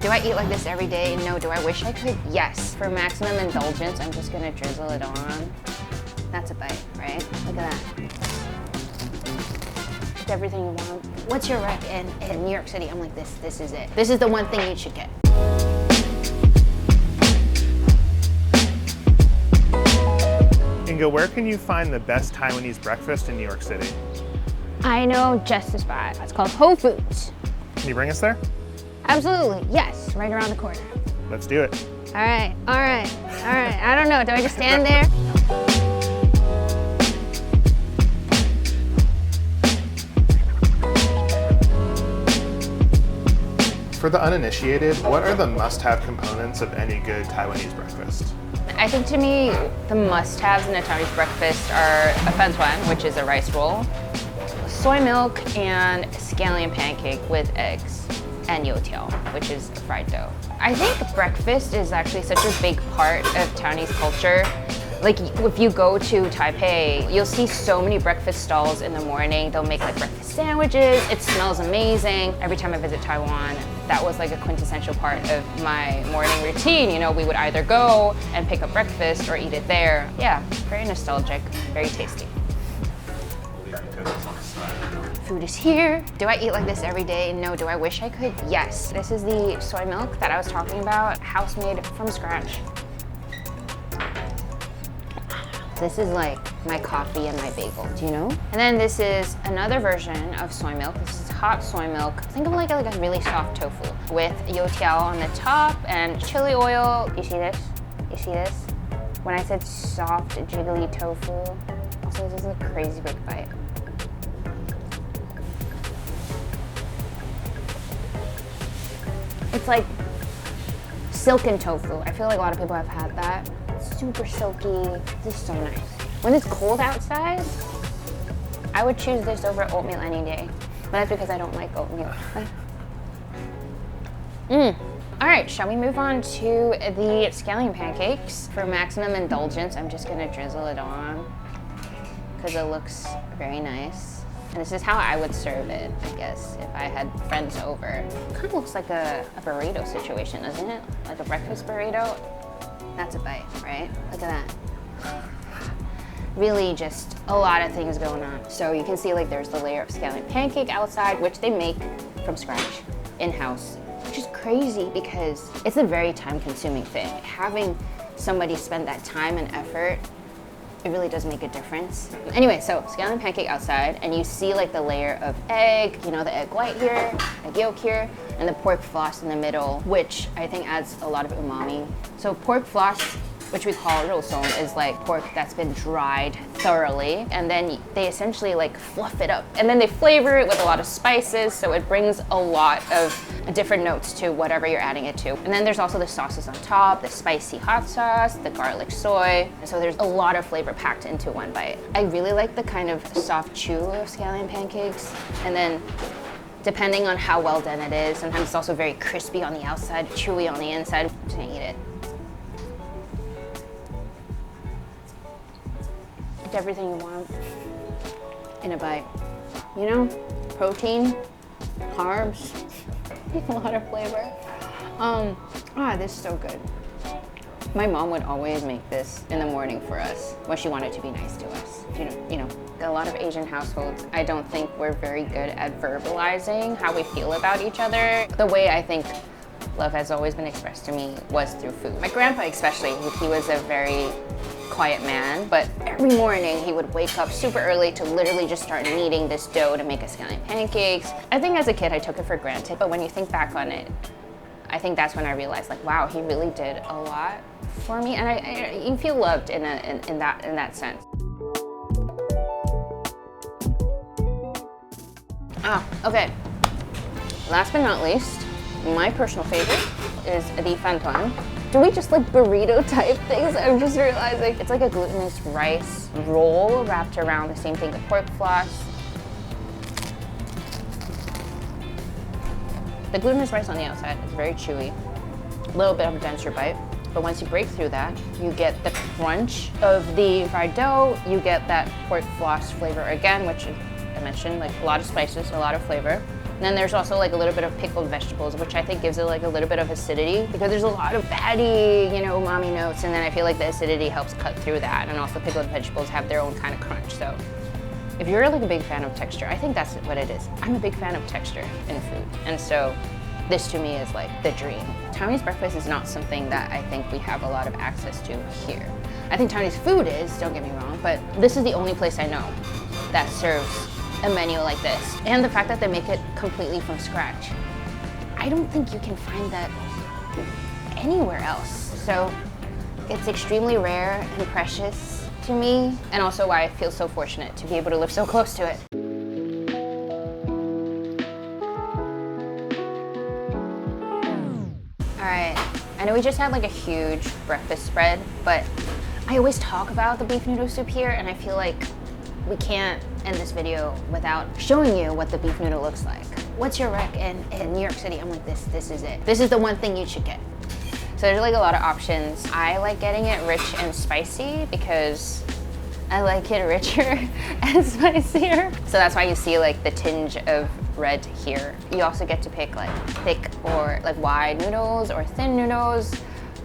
Do I eat like this every day? No. Do I wish I could? Yes. For maximum indulgence, I'm just gonna drizzle it on. That's a bite, right? Look at that. It's everything you want. What's your rec in New York City? I'm like, this is it. This is the one thing you should get. Inga, where can you find the best Taiwanese breakfast in New York City? I know just the spot. It's called Whole Foods. Can you bring us there? Absolutely, yes, right around the corner. Let's do it. All right. I don't know, do I just stand there? For the uninitiated, what are the must-have components of any good Taiwanese breakfast? I think to me, the must-haves in a Taiwanese breakfast are a tuan, which is a rice roll, soy milk, and scallion pancake with eggs, and tiao, which is a fried dough. I think breakfast is actually such a big part of Taiwanese culture. Like, if you go to Taipei, you'll see so many breakfast stalls in the morning. They'll make like breakfast sandwiches. It smells amazing. Every time I visit Taiwan, that was like a quintessential part of my morning routine. You know, we would either go and pick up breakfast or eat it there. Yeah, very nostalgic, very tasty. Food is here. Do I eat like this every day? No. Do I wish I could? Yes. This is the soy milk that I was talking about, house made from scratch. This is like my coffee and my bagel, do you know? And then this is another version of soy milk. This is hot soy milk. Think of like a really soft tofu with tiao on the top and chili oil. You see this? You see this? When I said soft, jiggly tofu, also this is a crazy big bite. It's like silken tofu. I feel like a lot of people have had that. It's super silky. This is so nice. When it's cold outside, I would choose this over oatmeal any day. But that's because I don't like oatmeal. All right, shall we move on to the scallion pancakes? For maximum indulgence, I'm just gonna drizzle it on because it looks very nice. And this is how I would serve it, I guess, if I had friends over. It kind of looks like a burrito situation, doesn't it? Like a breakfast burrito. That's a bite, right? Look at that. Really just a lot of things going on. So you can see like there's the layer of scallion pancake outside, which they make from scratch, in-house, which is crazy because it's a very time-consuming thing. Having somebody spend that time and effort, it really does make a difference. Anyway, so scallion pancake outside, and you see like the layer of egg, you know, the egg white here, egg yolk here, and the pork floss in the middle, which I think adds a lot of umami. So pork floss, which we call 肉松, is like pork that's been dried thoroughly, and then they essentially like fluff it up, and then they flavor it with a lot of spices, so it brings a lot of different notes to whatever you're adding it to. And then there's also the sauces on top, the spicy hot sauce, the garlic soy, so there's a lot of flavor packed into one bite. I really like the kind of soft chew of scallion pancakes, and then depending on how well done it is, sometimes it's also very crispy on the outside, chewy on the inside. I'm just gonna eat it. It's everything you want in a bite. You know, protein, carbs, a lot of flavor. This is so good. My mom would always make this in the morning for us when she wanted to be nice to us. You know, a lot of Asian households, I don't think we're very good at verbalizing how we feel about each other. The way I think love has always been expressed to me was through food. My grandpa especially, he was a very quiet man, but every morning he would wake up super early to literally just start kneading this dough to make us scallion pancakes. I think as a kid I took it for granted, but when you think back on it, I think that's when I realized, like, wow, he really did a lot for me, and you feel loved in that sense. Okay. Last but not least, my personal favorite is the tuan. Do we just like burrito type things? I'm just realizing it's like a glutinous rice roll wrapped around the same thing, the pork floss. The glutinous rice on the outside is very chewy, a little bit of a denser bite, but once you break through that, you get the crunch of the fried dough, you get that pork floss flavor again, which I mentioned, like a lot of spices, a lot of flavor. And then there's also like a little bit of pickled vegetables, which I think gives it like a little bit of acidity because there's a lot of fatty, you know, umami notes. And then I feel like the acidity helps cut through that. And also pickled vegetables have their own kind of crunch. So if you're like a big fan of texture, I think that's what it is. I'm a big fan of texture in food. And so this to me is like the dream. Taiwanese breakfast is not something that I think we have a lot of access to here. I think Taiwanese food is, don't get me wrong, but this is the only place I know that serves a menu like this. And the fact that they make it completely from scratch. I don't think you can find that anywhere else. So it's extremely rare and precious to me, and also why I feel so fortunate to be able to live so close to it. All right, I know we just had like a huge breakfast spread, but I always talk about the beef noodle soup here, and I feel like we can't end this video without showing you what the beef noodle looks like. What's your rec in New York City? I'm like, this is it. This is the one thing you should get. So there's like a lot of options. I like getting it rich and spicy because I like it richer and spicier. So that's why you see like the tinge of red here. You also get to pick like thick or like wide noodles or thin noodles.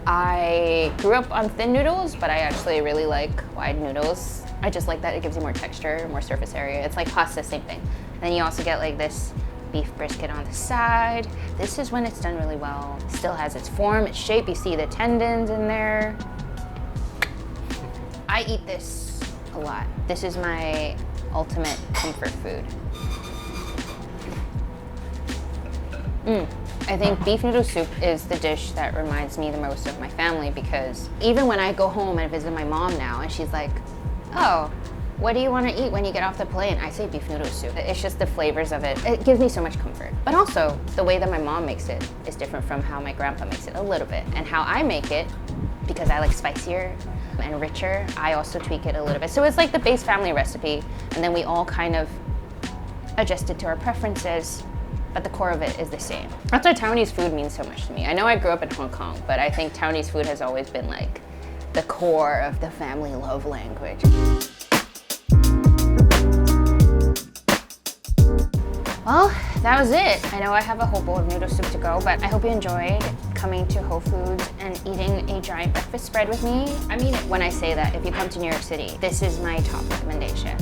I grew up on thin noodles, but I actually really like wide noodles. I just like that it gives you more texture, more surface area. It's like pasta, same thing. Then you also get like this beef brisket on the side. This is when it's done really well. Still has its form, its shape. You see the tendons in there. I eat this a lot. This is my ultimate comfort food. I think beef noodle soup is the dish that reminds me the most of my family because even when I go home and visit my mom now and she's like, oh, what do you want to eat when you get off the plane? I say beef noodle soup. It's just the flavors of it. It gives me so much comfort. But also, the way that my mom makes it is different from how my grandpa makes it a little bit. And how I make it, because I like spicier and richer, I also tweak it a little bit. So it's like the base family recipe, and then we all kind of adjust it to our preferences, but the core of it is the same. That's why Taiwanese food means so much to me. I know I grew up in Hong Kong, but I think Taiwanese food has always been like the core of the family love language. Well, that was it. I know I have a whole bowl of noodle soup to go, but I hope you enjoyed coming to Whole Foods and eating a giant breakfast spread with me. I mean it when I say that if you come to New York City, this is my top recommendation.